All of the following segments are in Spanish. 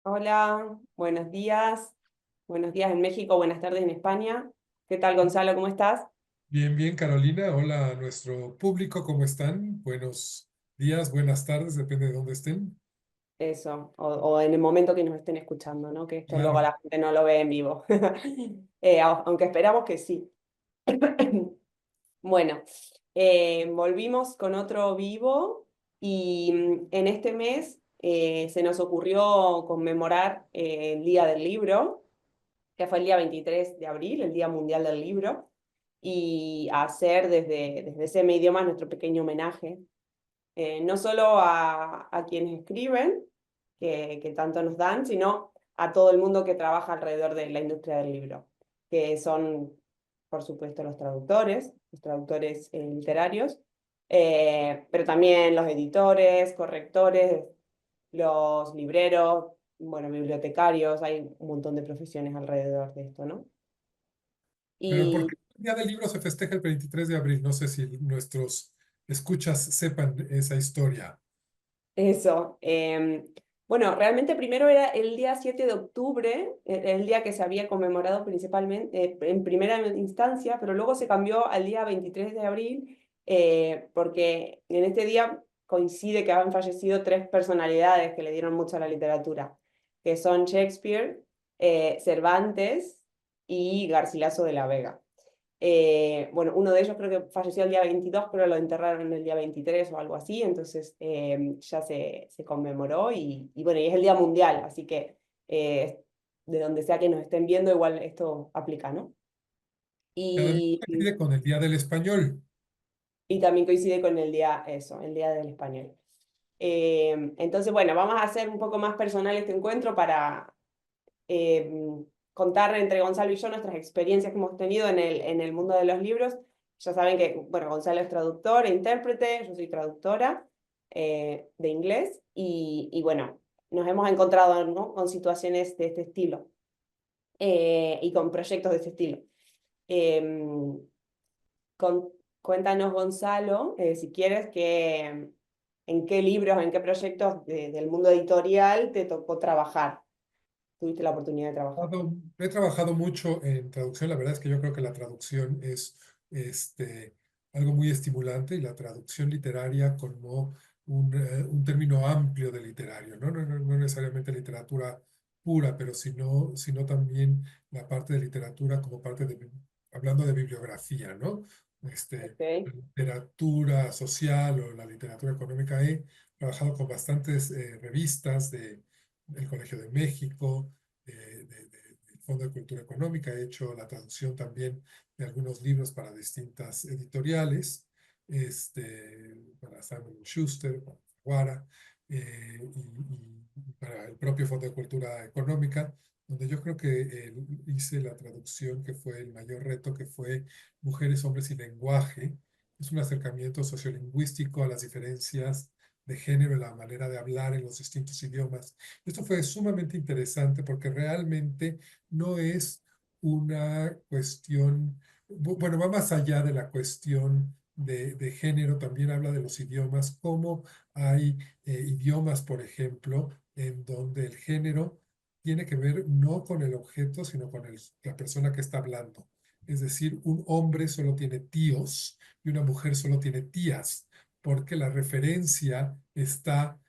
Hola, buenos días. Buenos días en México, buenas tardes en España. ¿Qué tal, Gonzalo? ¿Cómo estás? Bien, bien, Carolina. Hola a nuestro público, ¿cómo están? Buenos días, buenas tardes, depende de dónde estén. Eso, o en el momento que nos estén escuchando, ¿no? Que esto luego Claro. la gente no lo ve en vivo. Aunque esperamos que sí. Bueno, volvimos con otro vivo y en este mes se nos ocurrió conmemorar el Día del Libro, que fue el día 23 de abril, el Día Mundial del Libro, y hacer desde ese idioma nuestro pequeño homenaje, no solo a quienes escriben, que tanto nos dan, sino a todo el mundo que trabaja alrededor de la industria del libro, que son, por supuesto, los traductores literarios, pero también los editores, correctores, los libreros, bueno, bibliotecarios, hay un montón de profesiones alrededor de esto, ¿no? Pero ¿por qué Y el Día del Libro se festeja el 23 de abril? No sé si nuestros escuchas sepan esa historia. eso. Bueno, realmente primero era el día 7 de octubre, el día que se había conmemorado principalmente, en primera instancia, pero luego se cambió al día 23 de abril, porque en este día coincide que han fallecido tres personalidades que le dieron mucho a la literatura, que son Shakespeare, Cervantes y Garcilaso de la Vega. Bueno, uno de ellos creo que falleció el día 22, pero lo enterraron el día 23 o algo así, entonces ya se conmemoró y bueno, y es el Día Mundial, así que de donde sea que nos estén viendo, igual esto aplica, ¿no? Y además Y, coincide con el Día del Español. y también coincide con el día, eso, el Día del Español. Entonces, bueno, vamos a hacer un poco más personal este encuentro para eh, contar entre Gonzalo y yo nuestras experiencias que hemos tenido en el mundo de los libros. Ya saben que, bueno, Gonzalo es traductor e intérprete, yo soy traductora de inglés y bueno, nos hemos encontrado, ¿no? Con situaciones de este estilo y con proyectos de este estilo. Eh, con, Cuéntanos, Gonzalo, si quieres, en qué libros, en qué proyectos del mundo editorial te tocó trabajar, tuviste la oportunidad de trabajar. He trabajado mucho en traducción. La verdad es que yo creo que la traducción es este, algo muy estimulante y la traducción literaria como un término amplio de literario, ¿no? No necesariamente literatura pura, pero sino también la parte de literatura como parte de, hablando de bibliografía, ¿no? Ok. La literatura social o la literatura económica. He trabajado con bastantes revistas del Colegio de México, del Fondo de Cultura Económica. He hecho la traducción también de algunos libros para distintas editoriales, para Simon Schuster, para Guara, y para el propio Fondo de Cultura Económica, donde yo creo que hice la traducción que fue el mayor reto, que fue Mujeres, Hombres y Lenguaje. Es un acercamiento sociolingüístico a las diferencias de género y la manera de hablar en los distintos idiomas. Esto fue sumamente interesante porque realmente no es una cuestión, bueno, va más allá de la cuestión de género, también habla de los idiomas, cómo hay idiomas, por ejemplo, en donde el género tiene que ver no con el objeto, sino con la persona que está hablando. Es decir, un hombre solo tiene tíos y una mujer solo tiene tías, porque la referencia está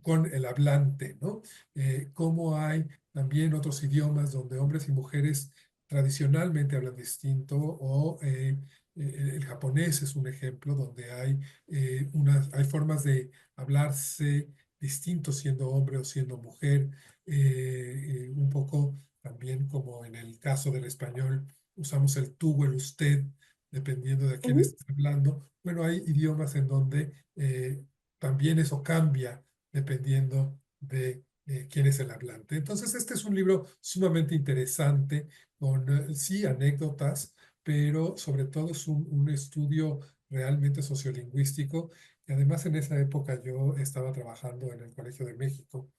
con el hablante, ¿no? Como hay también otros idiomas donde hombres y mujeres tradicionalmente hablan distinto, o el japonés es un ejemplo donde hay formas de hablarse distinto siendo hombre o siendo mujer, un poco también como en el caso del español, usamos el tú o el usted, dependiendo de quién Ujú. esté hablando. Bueno, hay idiomas en donde también eso cambia dependiendo de quién es el hablante. Entonces, este es un libro sumamente interesante, con sí anécdotas, pero sobre todo es un estudio realmente sociolingüístico. Y además en esa época yo estaba trabajando en el Colegio de México,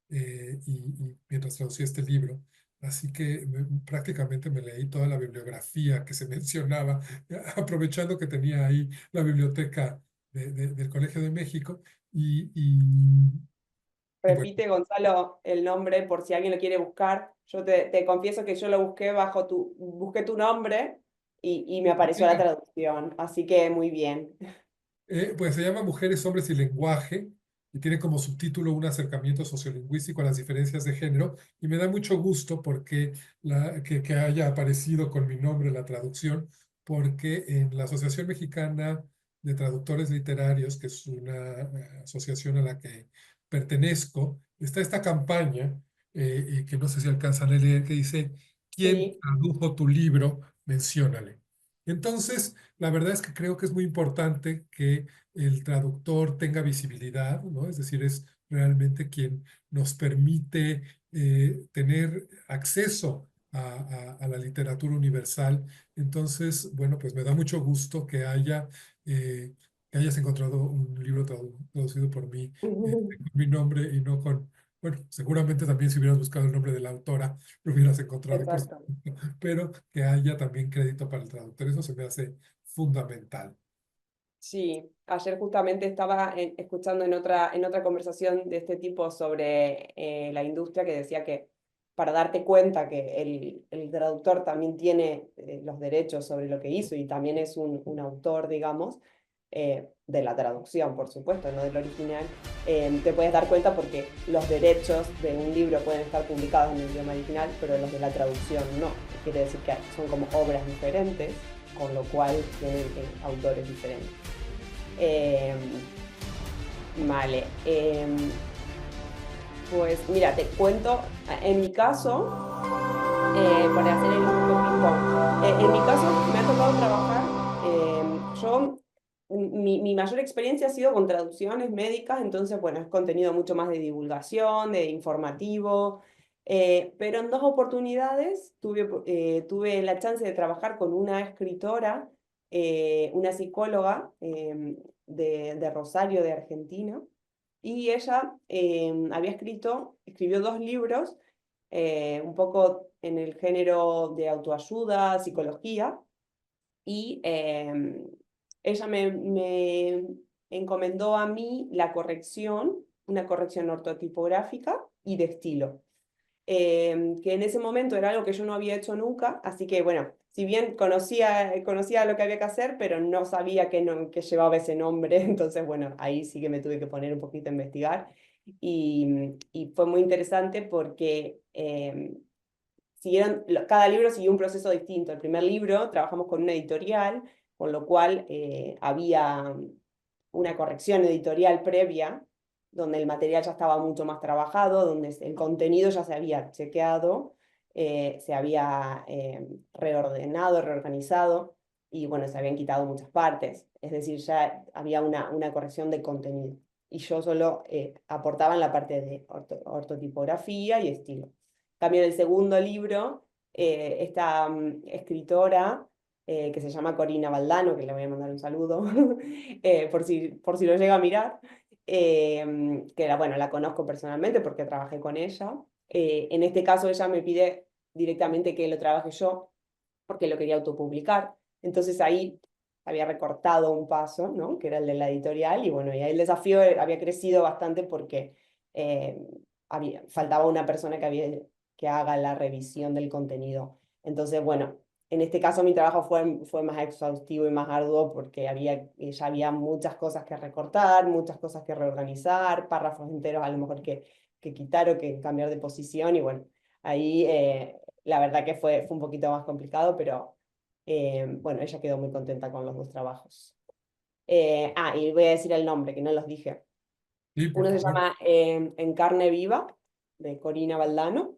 y mientras traducía este libro. Así que prácticamente me leí toda la bibliografía que se mencionaba, aprovechando que tenía ahí la biblioteca del Colegio de México. Y Bueno, repite, Gonzalo, el nombre por si alguien lo quiere buscar. Yo te confieso que yo lo busqué busqué tu nombre y me apareció la traducción, así que muy bien. Pues se llama Mujeres, Hombres y Lenguaje y tiene como subtítulo un acercamiento sociolingüístico a las diferencias de género y me da mucho gusto porque que haya aparecido con mi nombre la traducción, porque en la Asociación Mexicana de Traductores Literarios, que es una asociación a la que pertenezco, está esta campaña y que no sé si alcanzan a leer, que dice, ¿quién Sí. tradujo tu libro? Menciónale. Entonces, la verdad es que creo que es muy importante que el traductor tenga visibilidad, ¿no? Es decir, es realmente quien nos permite tener acceso a la literatura universal. Entonces, bueno, pues me da mucho gusto eh, que hayas encontrado un libro traducido por mí, con mi nombre y no con, bueno, seguramente también si hubieras buscado el nombre de la autora, lo hubieras encontrado, por Exacto. supuesto, pero que haya también crédito para el traductor, eso se me hace fundamental. Sí, ayer justamente estaba escuchando en otra conversación de este tipo sobre la industria que decía que para darte cuenta que el traductor también tiene los derechos sobre lo que hizo y también es un autor, digamos, de la traducción, por supuesto, no del original, te puedes dar cuenta porque los derechos de un libro pueden estar publicados en el idioma original, pero los de la traducción no. Quiere decir que son como obras diferentes, con lo cual tienen autores diferentes. Eh, vale. Pues mira, te cuento, en mi caso, para hacer el ping-pong, en mi caso me ha tocado trabajar, mi mayor experiencia ha sido con traducciones médicas, entonces, bueno, es contenido mucho más de divulgación, de informativo, pero en dos oportunidades tuve la chance de trabajar con una escritora, una psicóloga de Rosario, de Argentina, y ella escribió dos libros, un poco en el género de autoayuda, psicología, y ella me encomendó a mí la corrección, una corrección ortotipográfica y de estilo, que en ese momento era algo que yo no había hecho nunca, así que bueno, si bien conocía lo que había que hacer, pero no sabía que llevaba ese nombre, entonces bueno, ahí sí que me tuve que poner un poquito a investigar y fue muy interesante porque cada libro siguió un proceso distinto. El primer libro trabajamos con una editorial, con lo cual había una corrección editorial previa, donde el material ya estaba mucho más trabajado, donde el contenido ya se había chequeado, se había reordenado, reorganizado, y bueno, se habían quitado muchas partes. Es decir, ya había una corrección de contenido. Y yo solo aportaba en la parte de ortotipografía y estilo. También el segundo libro, esta escritora que se llama Corina Valdano, que le voy a mandar un saludo, por si lo llega a mirar, que bueno, la conozco personalmente porque trabajé con ella. En este caso ella me pide directamente que lo trabaje yo porque lo quería autopublicar. Entonces ahí había recortado un paso, ¿no? Que era el de la editorial, y bueno, y ahí el desafío había crecido bastante porque eh, faltaba una persona que haga la revisión del contenido. Entonces, bueno, en este caso mi trabajo fue más exhaustivo y más arduo porque ya había muchas cosas que recortar, muchas cosas que reorganizar, párrafos enteros a lo mejor que quitar o que cambiar de posición, y bueno, ahí la verdad que fue un poquito más complicado, pero bueno, ella quedó muy contenta con los dos trabajos. Y voy a decir el nombre, que no los dije. Sí, por Uno se favor. llama En carne viva, de Corina Valdano,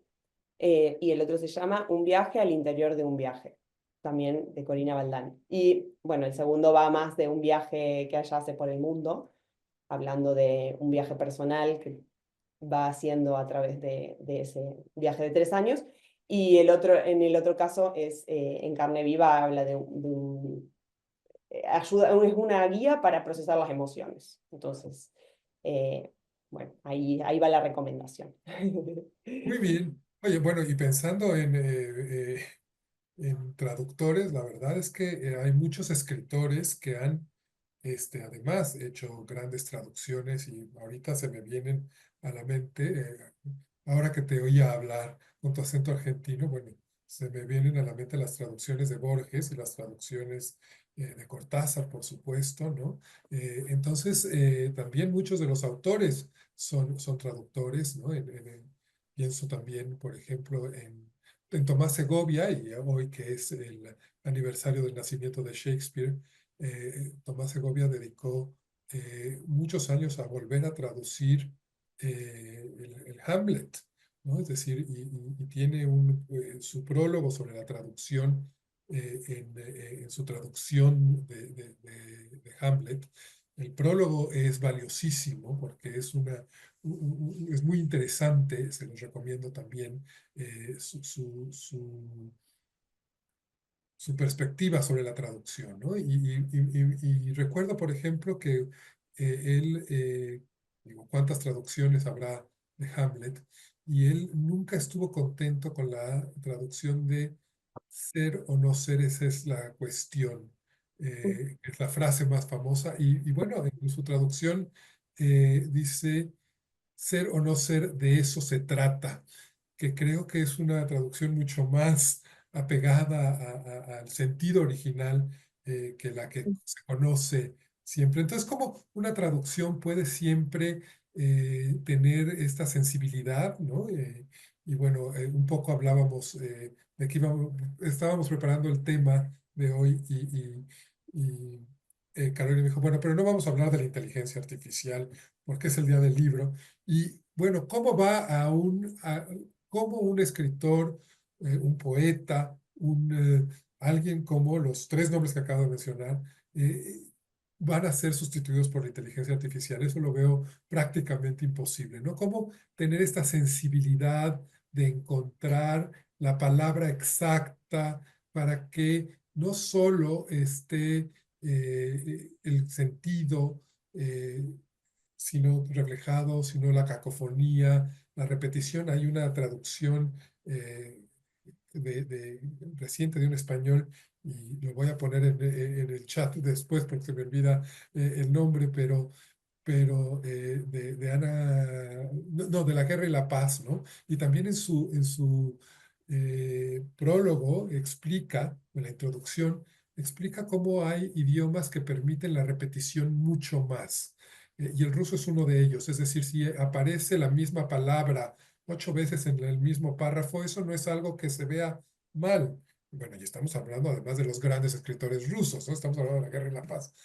y el otro se llama Un viaje al interior de un viaje, también de Corina Valdano. Y bueno, el segundo va más de un viaje que ella hace por el mundo, hablando de un viaje personal que va haciendo a través de ese viaje de 3 años. Y en el otro caso es En carne viva, habla es una guía para procesar las emociones. Entonces, bueno, ahí va la recomendación. Muy bien. Oye, bueno, y pensando en traductores, la verdad es que hay muchos escritores que han además hecho grandes traducciones y ahorita se me vienen a la mente. Ahora que te oía hablar con tu acento argentino, bueno, se me vienen a la mente las traducciones de Borges y las traducciones de Cortázar, por supuesto, ¿no? Entonces, también muchos de los autores son traductores, ¿no? Pienso también, por ejemplo, en Tomás Segovia, y hoy que es el aniversario del nacimiento de Shakespeare, Tomás Segovia dedicó muchos años a volver a traducir el Hamlet, ¿no? Es decir, y tiene su prólogo sobre la traducción, en su traducción de Hamlet. El prólogo es valiosísimo porque es muy interesante, se los recomiendo también, su perspectiva sobre la traducción, ¿no? Y recuerdo, por ejemplo, que él, digo, ¿cuántas traducciones habrá de Hamlet? Y él nunca estuvo contento con la traducción de ser o no ser, esa es la cuestión. Es la frase más famosa. Y bueno, en su traducción dice, ser o no ser, de eso se trata, que creo que es una traducción mucho más apegada al sentido original que la que se conoce siempre. Entonces, como una traducción puede siempre tener esta sensibilidad, ¿no? Y bueno, un poco hablábamos de que estábamos preparando el tema de hoy y Carolina me dijo, bueno, pero no vamos a hablar de la inteligencia artificial porque es el día del libro. Y bueno, ¿cómo va cómo un escritor, un poeta, alguien como los tres nombres que acabo de mencionar, eh, van a ser sustituidos por la inteligencia artificial? Eso lo veo prácticamente imposible, ¿no? ¿Cómo tener esta sensibilidad de encontrar la palabra exacta para que no solo esté el sentido, sino reflejado, sino la cacofonía, la repetición? Hay una traducción reciente de un español, y lo voy a poner en el chat después porque se me olvida el nombre, pero de Ana, no, de la Guerra y la Paz, ¿no? Y también en su prólogo explica, en la introducción, explica cómo hay idiomas que permiten la repetición mucho más. Y el ruso es uno de ellos. Es decir, si aparece la misma palabra 8 veces en el mismo párrafo, eso no es algo que se vea mal. Bueno, y estamos hablando además de los grandes escritores rusos, ¿no? Estamos hablando de la Guerra y la Paz.